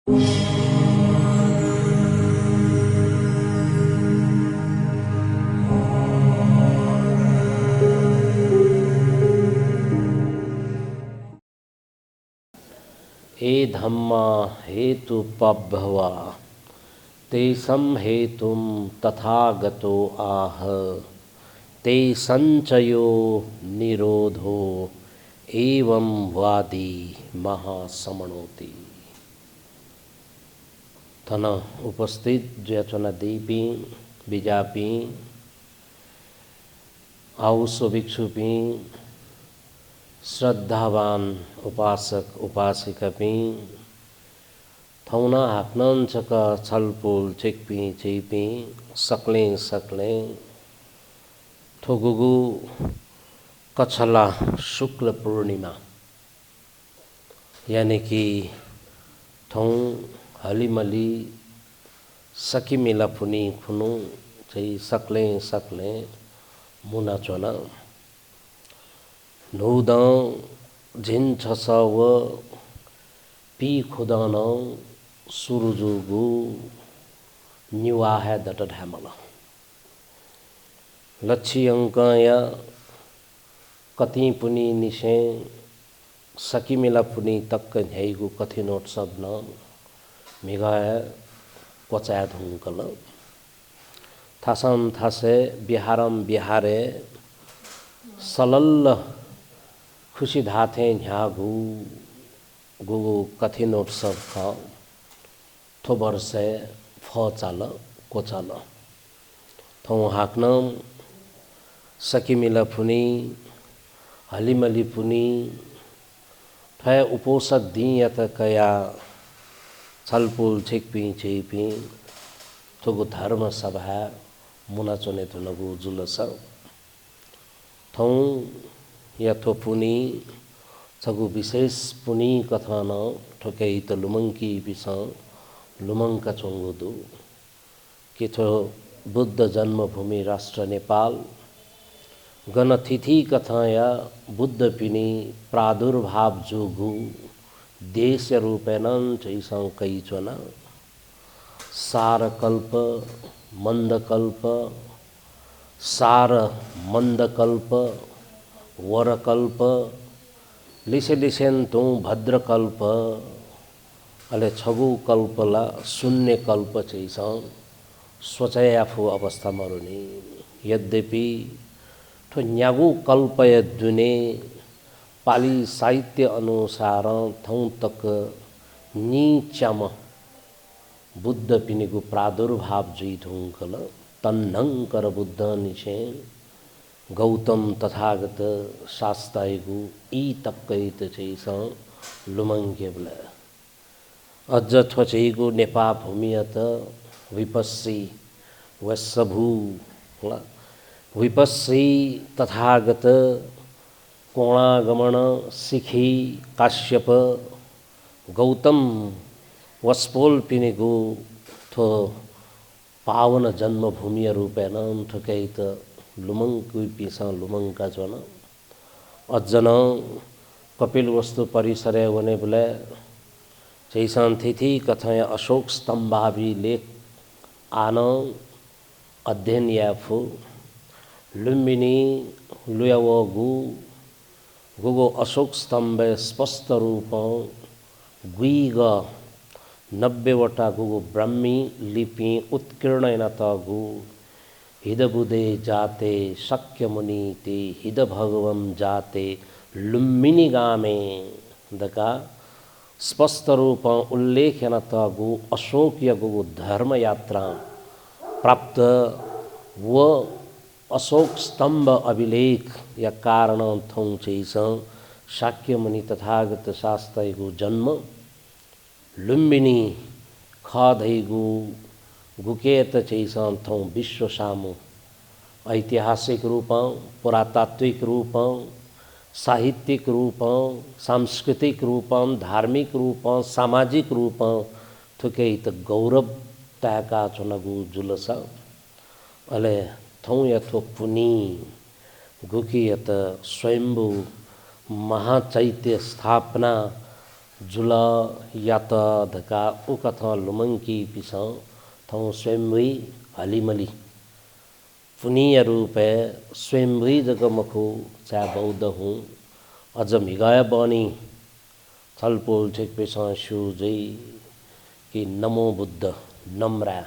हे धम्मा हेतुपभवा तेषं हेतुं तथागतो आह ते संचयो निरोधो एवं वादी महासमणोति। थन उपस्थित जयचना देवी बिजापी आउसो भिक्षुपी श्रद्धावान उपासक उपासिका पी थौना हाक्नन चक छलपुल चेकपी चेपी सकले सकले थोगुगु कछला शुक्ल पूर्णिमा यानी कि थौ हलिमली सकिमिला फुनी खुनु चाहिँ सकले सकले मुना चोना नौदां झिन छसव पी खुदान सुरुजुगु निवाह दट ढामल लच्छी अंकया कति पुनी निशे सकिमिला पुनी तक्क न्यायगु कथिनोट सबन मिगाय कोचा धुंकल थासम थासे बिहारम बिहारे सलल्ल खुशी धाथे न्यागु गुगु कथिनोट सब का थोबर से फचाल कोचाल थौ हाक्नम सकिमिला फुनी हलिमली पुनी फै उपोषक दियत कया छलपुल छेकपी चेपी थोगु धर्म सभा मुना चोने तुनगु जुलस थौ यथो पुनी छगु विशेष पुनी कथन ठोकै त लुमंकी बिस लुमंका चोंगुदु कि थो बुद्ध जन्मभूमि राष्ट्र नेपाल गणतिथि कथाया बुद्ध पिनी प्रादुर्भाव जोगु देश रूपेण चैसं कैचोना सारकल्प मंदकल्प सार मंदकल्प वरकल्प लिसे लिसेन तु भद्रकल्प अले छगु कल्पला शून्य कल्प चैसं सोचाय आफू अवस्था मरुनी यद्यपि ठो न्यागु कल्पय दुने पाली साहित्य अनुसार थौ तक नीचम बुद्ध पिनिगु प्रादुर्भाव जुई धुंकल तन्नंकर बुद्ध निशे गौतम तथागत शास्ताइगु ई तक्कैत चैस लुमंगेबल अज्ज थ्वचैगु नेपा भूमियत विपस्सी वसभू विपस्सी तथागत कोणागमन सिखी काश्यप गौतम वस्पोल पिनिगु थो पावन जन्मभूमि रूपेण ठोकैत लुमंग पिसा लुमंग का जन अज्जन कपिल वस्तु परिसर वने बोले चैसान थिथि कथय अशोक स्तंभावी लेख आन अध्ययन याफु लुम्बिनी लुयावगु गुगो अशोक स्तंभ स्पष्ट रूप गुईग 90 वटा गुगो ब्राह्मी लिपि उत्कीर्ण तगु हिदबुदे जाते शक्य मुनि ते हिद भगवम जाते लुम्बिनी गामे दका स्पष्ट रूप उल्लेखन तगु अशोक्य गुगु धर्म यात्रा प्राप्त व अशोक स्तंभ अभिलेख या कारण थौ चैस शाक्य मुनि तथागत शास्त्रैगु जन्म लुम्बिनी खदैगु गुकेत चैस थौ विश्व सामु ऐतिहासिक रूप पुरातात्विक रूप साहित्यिक रूप सांस्कृतिक रूप धार्मिक रूप सामाजिक रूप थुकै त गौरव ताका चुनगु जुलस अले थौ यथो पुनी गुकी यत स्वयंभू महाचैत्य स्थापना जुला यात धका उकथ लुमंकी पिस थौ स्वयंवी हलिमली पुनीय रूपे स्वयंवी जगमखु चा बौद्ध हूँ अझ मिगाय बनी थलपोल ठेक पेसा सुजै कि नमो बुद्ध नम्रा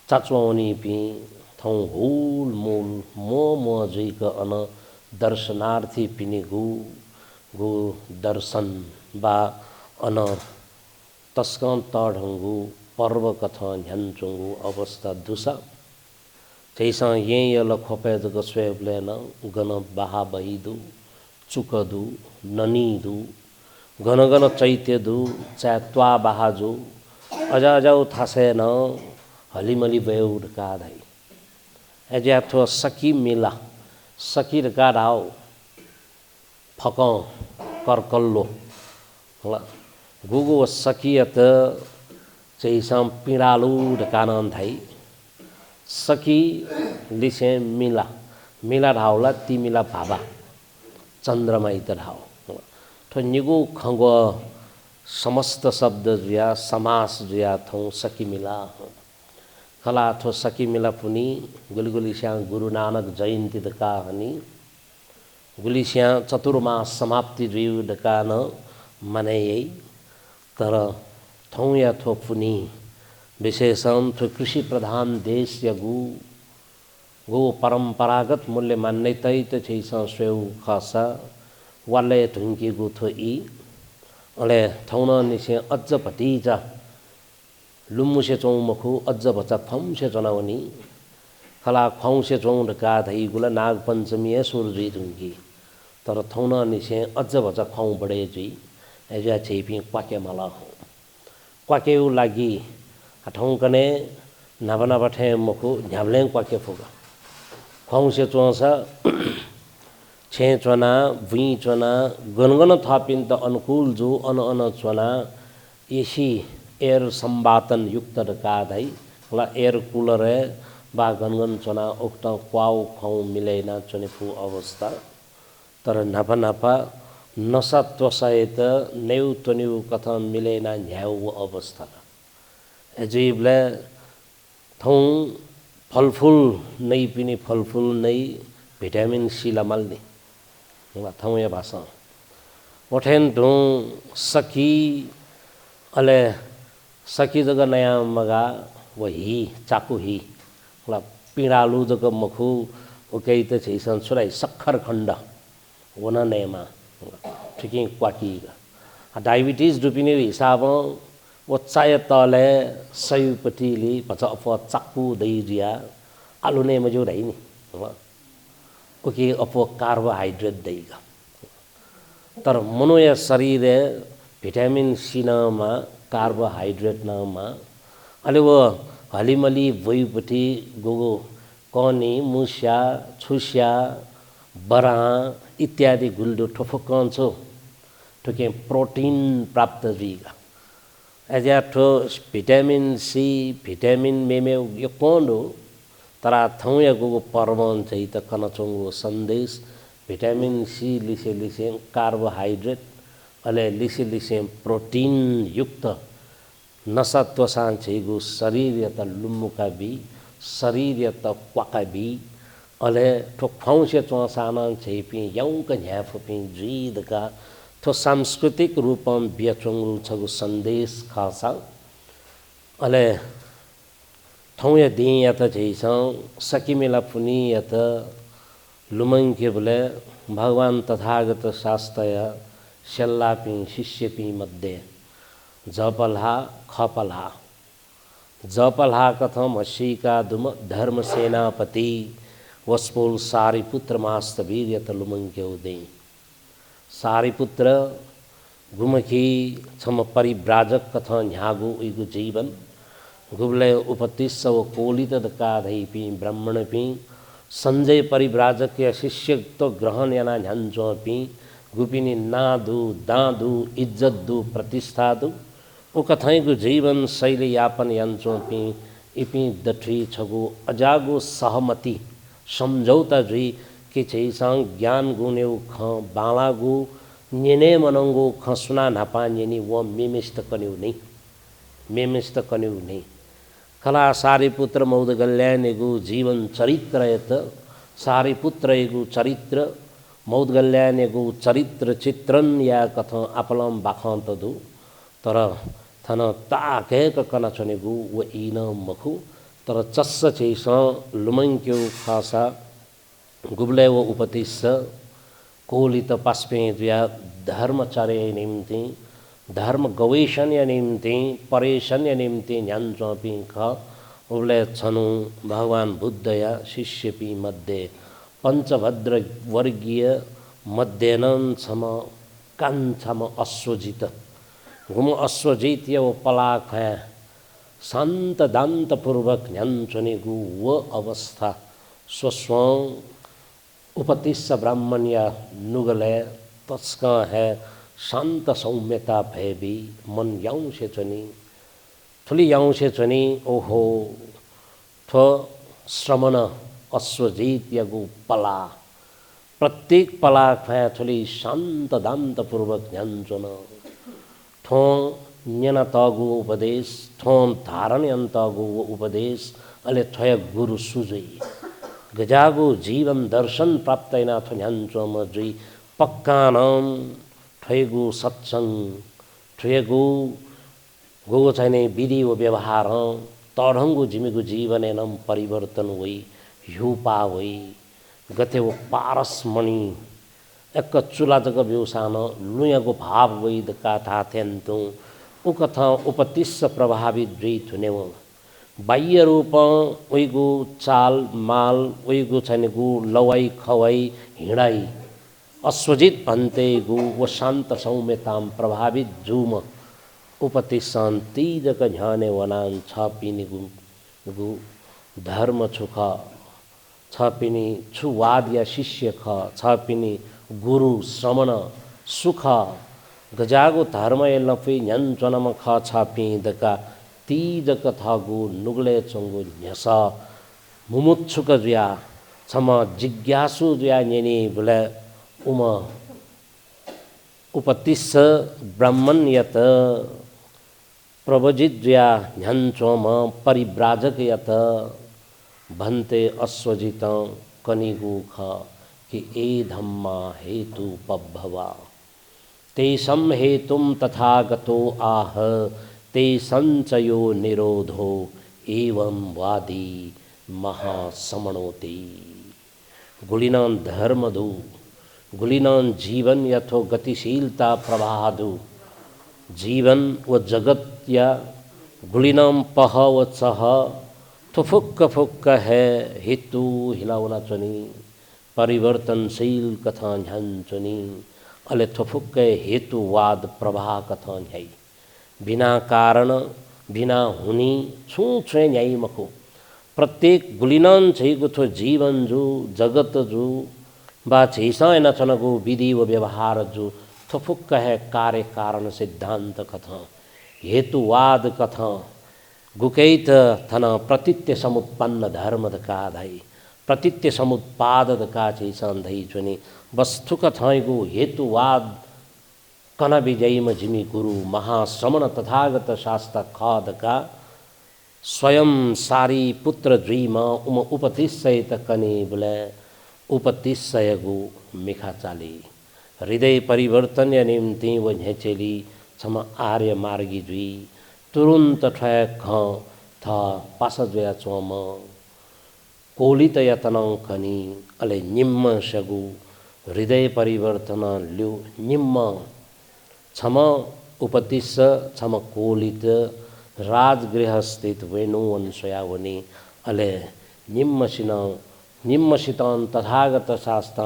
चाचुनी पी थौ हुल मूल मो जैक अन दर्शनार्थी पिनी गु दर्शन बा अन तस्कन तढङ्गु पर्व कथा ध्यानचुङ्गु अवस्था दुसा त्यैसा ये यल खोपे जग स्वेबले न गन बाहा बहिदु चुकदु ननीदु घन घन चैत्य दु चा त्वा बाहाजु अजाजाउ थासे न हलिमली बेउड का धाई एजा थो सकी मिला सकीर का धाओ फक करकल्लो गुगु सकियत चैसम पिडालु ढकानन धाई सकी लिसे मिला मिला ढाउला ती मिला भाबा चन्द्रमा इत ढाउ तो निगु खंगो समस्त शब्द जुया समास जुया थौ सकी मिला कला थो सकी मिला पुनी गुलगुलिस्या गुरु नानक जयन्ती दका हनी गुलिस्या चतुर्मास समाप्ति जुयु दका न मने यही तर थौ या थो पुनी विशेषण थो कृषि प्रधान देश या गु परंपरागत मूल्य मान्यता त छैसा स्वेउ खासा वाले ढुंकी गु थो ई अले थौना निसे अज्ज भटिजा लुम्मुसे चौं मखु अज्ज भचा थमसे जनावनी खला खौसे चौं ढका धई गुला नाग पंचमी सुरजुई ढुंकी तर थौना निसे अज्ज भचा खौ बडे जुई एजा छैपी क्वाके मला हो क्वाके लागि ठौं कने नभना बठे मखु झ्याब्लेङ क्वाके फुगा खौसे चौसा छे चना भुई चना गनगन थापिन त अनुकूल जो अन चना एसी एयर संवातन युक्त का धाई ला एयर कूलर है बा गनगन चना उक्त क्वाउ खौ मिलेना चनेफु अवस्था तर नाफा नाफा नसा त्वसायत नेउ तनिउ कथा मिलेना न्याउ अवस्था अजीबले थौ फलफुल नै पिनी फलफुल नै भिटामिन सी लमल्ने थौ या भाषा ओठेन ढुं सकी अले सकी जगह नया मगा वही चाकू ही ला पिडालु जगह मखु ओके त छैसन सुराई सक्खर खण्ड वना नेमा ठिकै क्वाकी डायबिटीज डुपिने हिसाब वो चाय तले सयुपटीली भचा अफ चाकू दैजिया आलु ने मजो रही नि ओके अफ कार्बोहाइड्रेट दैगा तर मनो शरीर भिटामिन सी नमा कार्बोहाइड्रेट नमा अलि वो हलिमली वइपटी गोगो कनी मुस्या छुस्या बरा इत्यादि गुल्डो ठोफकन्छ ठोके प्रोटीन प्राप्त भइगा एजा ठो भिटामिन सी भिटामिन मेमे यो कोन हो तरा थौ या गोगो पर्वन चाहिँ त कनचोंगो संदेश भिटामिन सी लिसे लिसे कार्बोहाइड्रेट अले लिसे लिसे प्रोटीन युक्त नसत्व सांचेगु शरीर यत लुम्मुका बी शरीर यत क्वाका बी अले ठो खौसे चौसाना छैपी यौक झ्याफपी जीदका थो सांस्कृतिक रूपम बियचोंगु छगु संदेश खासा अले थौ या दि यत छैसा सकिमेला पुनी यत लुमंके बोले भगवान तथागत शास्त्रय शेल्लापी शिष्यपी मध्ये जपल्हा खपल्हा जपल्हा कथम हसीका दुम धर्म सेनापति वस्पोल सारिपुत्र मास्तवीर यत लुमंके उदय सारिपुत्र गुमकी छम परिव्राजक कथा न्यागु इगु जीवन गुबले उपतिस्सव कोलित दकाधैपी ब्राह्मणपी संजय परिव्राजक या शिष्य तो ग्रहण याना ध्यानचोपी गुपिनी नादु दादु इज्जत दु प्रतिष्ठा दु ओ कथाइगु जीवन शैली यापन यन्चोपी इपी दठी छगु अजागु सहमति सम्झौता जुई कि छैसाङ ज्ञान गुनेउ ख बालागु न्यने मनंगो खसुना नापा न्यनी वो मेमिस्त कन्यु नहीं मेमिस्त कन्यु नहीं कला सारिपुत्र मौदगल्यानेगु जीवन चरित्र यत सारिपुत्र एगु चरित्र मौदगल्यानेगु चरित्र चित्रन या कथ आपलम बाखंत दु तर थन ताकेक कन चनेगु व इन मखु तर चस्स चेस लुमंक्यो खासा गुबले व उपतिस्स कोलित पास्पे द्या धर्मचर्य निम्ति धर्म गवेषण निम्ति परेशन निम्ति न्यान्चपि ख उबले छनु भगवान बुद्ध या शिष्यपि मध्ये पंचभद्र वर्गीय मध्यनन छम कान्छम अश्वजित घुम अश्वजित यो पलाख शांत दांत पूर्वक न्यान्चनेगु व अवस्था स्वस्व उपतिस्स ब्राह्मण्य नुगले तस्का है शांत सौम्यता भयबी मन याउँछे चनी थुली याउँछे चनी ओहो थ श्रमण अश्वजित यगु पला प्रत्येक पला भय थुली शांत दांत पूर्वक न्यान्चन थो न्यन तगु उपदेश थो धारण तगु उपदेश अले थय गुरु सुजै गजागु जीवन दर्शन प्राप्त नाथ न्यान्चम जुई पक्कानम ठयगु सत्संग ठयगु गो चाहिने विधि व व्यवहार तढंगु जिमिगु जीवनेनम परिवर्तन हुई युपा हुई गते वो पारसमणि एक चुला जग व्यवसान लुयगु भाव वैद का थाथेन्तु उकथा उपतिस्स प्रभावित द्वैत हुनेव बाह्य रूप उइगु चाल माल उइगु छैनगु लवाई खवाई हिँडाई अश्वजित भन्ते गु व शांत सौम्यताम प्रभावित जुम उपति शांति जक झने वनान छपिनी गु धर्म छुख छपिनी छुवाद या शिष्य ख छपिनी गुरु श्रमण सुख गजागु धर्म लफी न्यन्चनम ख छपि दका तीजक थागु नुगले चंगु न्यसा मुमुक्षुक जुया छम जिज्ञासु जुया न्यनी बुले उम उपतिस्स ब्राह्मण यत प्रवजित जुया न्यन्चोम परिव्राजक यत भन्ते अश्वजित कनिगु ख कि ए धम्मा हेतु पभवा तेषम हेतुम तथागतो आह ते संचयो निरोधो एवं वादी महासमणोति गुलिनान धर्मधु गुलिनान जीवन यथो गतिशीलता प्रवाहधु जीवन व जगत या गुलिनाम पह व चह थुफुक्क फुक्क है हेतु हिलाउना चनी परिवर्तनशील कथा झंचनी अले थुफुक्क हेतुवाद प्रवाह कथा है बिना कारण बिना हुनी छु छुए न्याय मखो प्रत्येक गुलिनान छैगु थो जीवन जु जगत जु बा छैसा न चनगु विधि व व्यवहार जु थफुक्क है कार्य कारण सिद्धांत कथा हेतुवाद कथा गुकैत थन प्रतित्य समुत्पन्न धर्म का धाई प्रतित्य समुत्पाद का छैसा धई चुनी वस्तु कथाइगु हेतुवाद कन विजयम जिमी गुरु महाश्रमण तथागत शास्त्र खाद का स्वयं सारी पुत्र द्वीम उम उपतिस्सयत कने बुले उपतिस्सयगु मिखा चाली हृदय परिवर्तन या निम्ति व झेचेली छम आर्य मार्गी द्वी तुरुंत ठय ख था पास द्वया चोम कोलित यतनं कनी अले निम्म शगु हृदय परिवर्तन ल्यु निम्म छम उपतिस्स छम कोलित राजगृह स्थित वेणुवन स्वयावनी अले निम्मसितान तथागत शास्त्र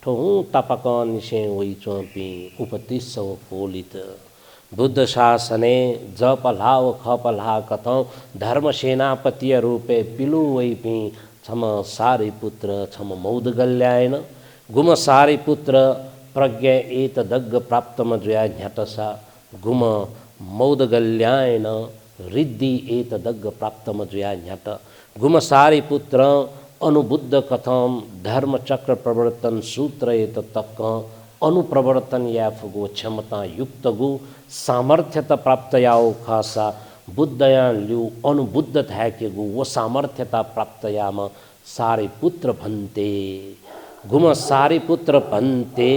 ठोहु तपकन निशे वही चौपी उपतिस्स कोलित बुद्ध शासने जपलाव खपला कथं धर्म सेनापति रूपे पिलु वही पी छम सारी पुत्र छम मौदगल्यायन गुम सारी पुत्र प्रज्ञा एत दग्ग प्राप्त मजुया झटसा गुम मौदगल्यायन रिद्धि एत दग्ग प्राप्त मजुया झट गुम सारी पुत्र अनुबुद्ध कथम धर्म चक्र प्रवर्तन सूत्र एत तक अनुप्रवर्तन याफुगो क्षमता युक्तगु सामर्थ्यता प्राप्तयाओ खासा बुद्धया ल्यू अनुबुद्ध थाकेगु वो सामर्थ्यता प्राप्तयाम सारे पुत्र भन्ते गुम सारे पुत्र भन्ते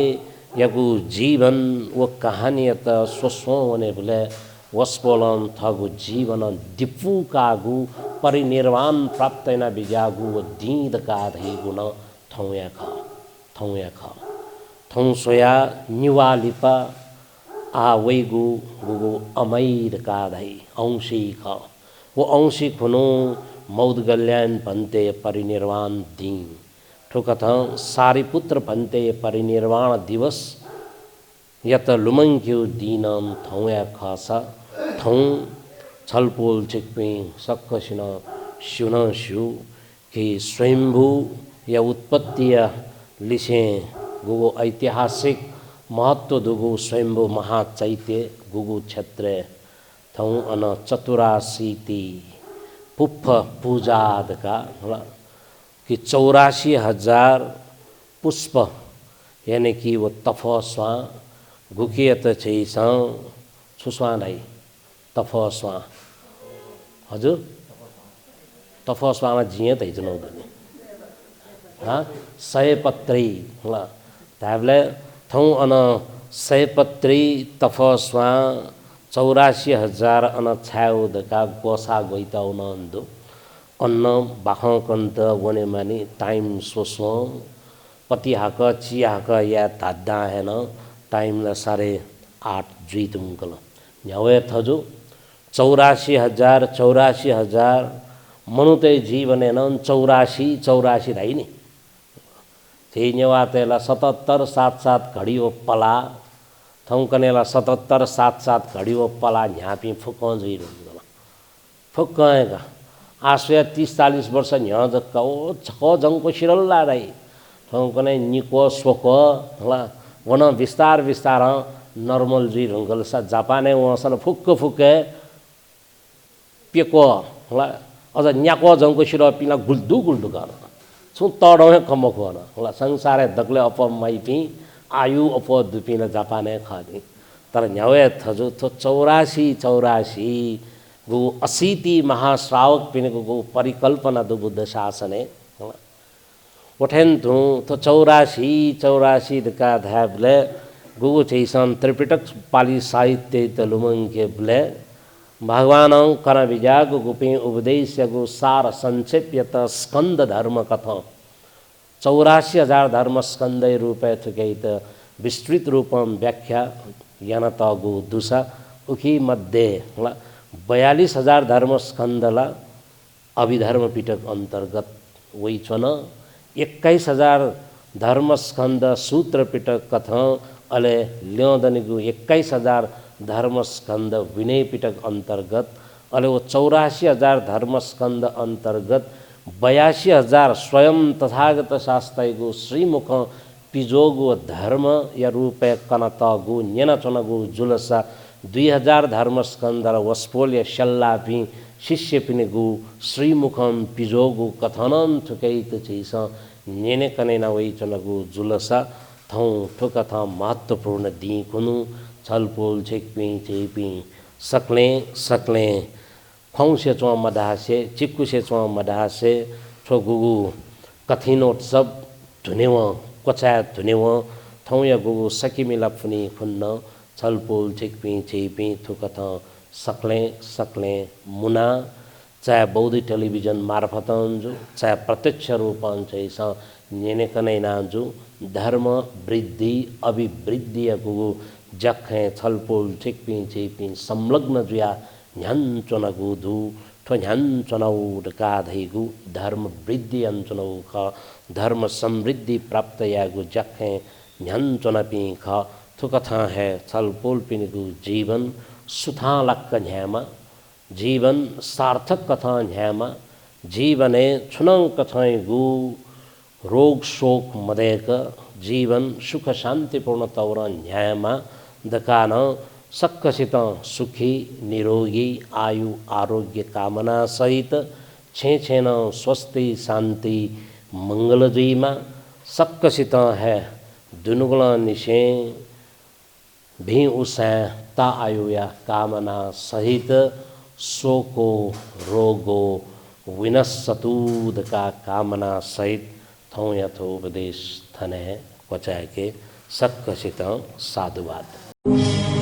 यगु जीवन वो कहानियत स्वस्वने बोले वस्पोलन थगु जीवन दिपु कागु परिनिर्वाण प्राप्तैना बिजागु वो दीद का धै गुण थौया ख थौ सोया निवालिपा आ वैगु गुगु अमैर का धै औंशी ख वो औंशी खुनु मौदगल्यान भन्ते परिनिर्वाण दिन ठुकथ सारिपुत्र भन्ते परिनिर्वाण दिवस यत लुमङ्क्यु दीनम थौया खसा थौ छलपोल चिक्पे सक्कसिन सुन सु कि स्वयंभू या उत्पत्ति लिसे गुगु ऐतिहासिक महत्व दुगु स्वयंभू महाचैत्य गुगु क्षेत्र थौ अन 84 पुप्फ पूजादका कि 84,000 पुष्प यानी कि वो तफस्वा गुकियत छैसा छुस्वा नै तफस्वा हजुर तफस्वामा जिए त हिजो नहुँदैन सयपत्री ल ताबले थौ अन सयपत्री तफस्वा 84,000 अन छाउदका गोसा गइता उनन्दो अन्न बाखकन्त वने मानी टाइम सोसो पति हाक चिया हाक या धाद्दा हेन टाइम ल 8:30 जुइतुङ्कल न्यावे थजु 84,000 मनुते जीवन हेन 84 धाइ नि थे नेवा तेला 77 7 घडी ओ पला थौकनेला 77 7 घडी ओ पला न्यापी फुक जुइरुङ्कल फुक्कएका आश्रय 30-40 वर्ष न्या जक्का ओ छ जङको सिरल्ला राई ठौकने निको सोक हला वन विस्तार नर्मल जी रंगल सा जापाने वसन फुक्क फुक्के पेको हला अझ न्याको जङको सिर पिला गुल्दु गर छु तडौहे कम खोन हला संसारे दगले अप माइपी आयु अप दुपिन जापाने खादि तर न्यावे थजु थो 84 गु 80 महाश्रावक पिनको गु परिकल्पना दु बुद्ध शासने ओठेन थु तो 84 दका धाबले गु छैसन त्रिपिटक पाली साहित्य तलुमंके ब्ले भगवान कन विजाग गुपे उपदेश गु सार संक्षेप्यत स्कंद धर्म कथा 84,000 धर्म स्कंद रूपे थुकैत विस्तृत रूपम व्याख्या यानत गु दुसा उखी मध्ये 42,000 धर्म स्कंदला अभिधर्म पिटक अंतर्गत वैचन 21,000 धर्म स्कंद सूत्र पिटक कथा अले ल्योदनिगु 21,000 धर्म स्कंद विनय पिटक अंतर्गत अले वो 84,000 धर्म स्कंद अंतर्गत 82,000 स्वयं तथागत शास्त्रगु श्रीमुख पिजोगु धर्म या रूपे कनतगु न्यनचनगु जुलसा 2,000 धर्म स्कंद वस्पोल या शल्लापि शिष्य पिनेगु श्रीमुखम पिजोगु कथनन थुकैत छैस नेने कनेना वैचनगु जुलसा थौ ठुकथ महत्वपूर्ण दि कुनु छलपोल छेकपि चेपि सक्ले खौसे चो मदासे चिक्कुसे चो मदासे ठोगुगु कथिनोत्सव धुनेव कोचा धुनेव थौ या गुगु सकिमिला फुनी खुन्न छलपोल छेकपि चेपि ठुकथ सक्ले मुना चाहे बौद्ध टेलिभिजन मार्फतंजु चाहे प्रत्यक्ष रूपांचैस नेने कनैनाजु धर्म वृद्धि अभिवृद्धि गुगु जखे छलपोल ठिकपि चेपि संलग्न जुया न्यान्चनगु धु ठो न्यान्चनौ डकाधैगु धर्म वृद्धि अंचनौ ख धर्म समृद्धि प्राप्त यागु जखे न्यान्चनपि ख थुकथा है छलपोल पिनिगु जीवन सुथा लक्क न्यामा जीवन सार्थक कथा न्यामा जीवने छुनंग कथाएं गु रोग शोक मदेक जीवन सुख शांतिपूर्ण तौर न्यायमा दकान सक्कसित सुखी निरोगी आयु आरोग्य कामना सहित छेन स्वस्ति शांति मंगलजयीमा सक्कसित है दुनुगुण निशे भी उसें ता आयुया कामना सहित शोको रोगो विनස්සतूद का कामना सहित थों यथोपदेश थने क्वचाय के सत्कसित साधुवाद।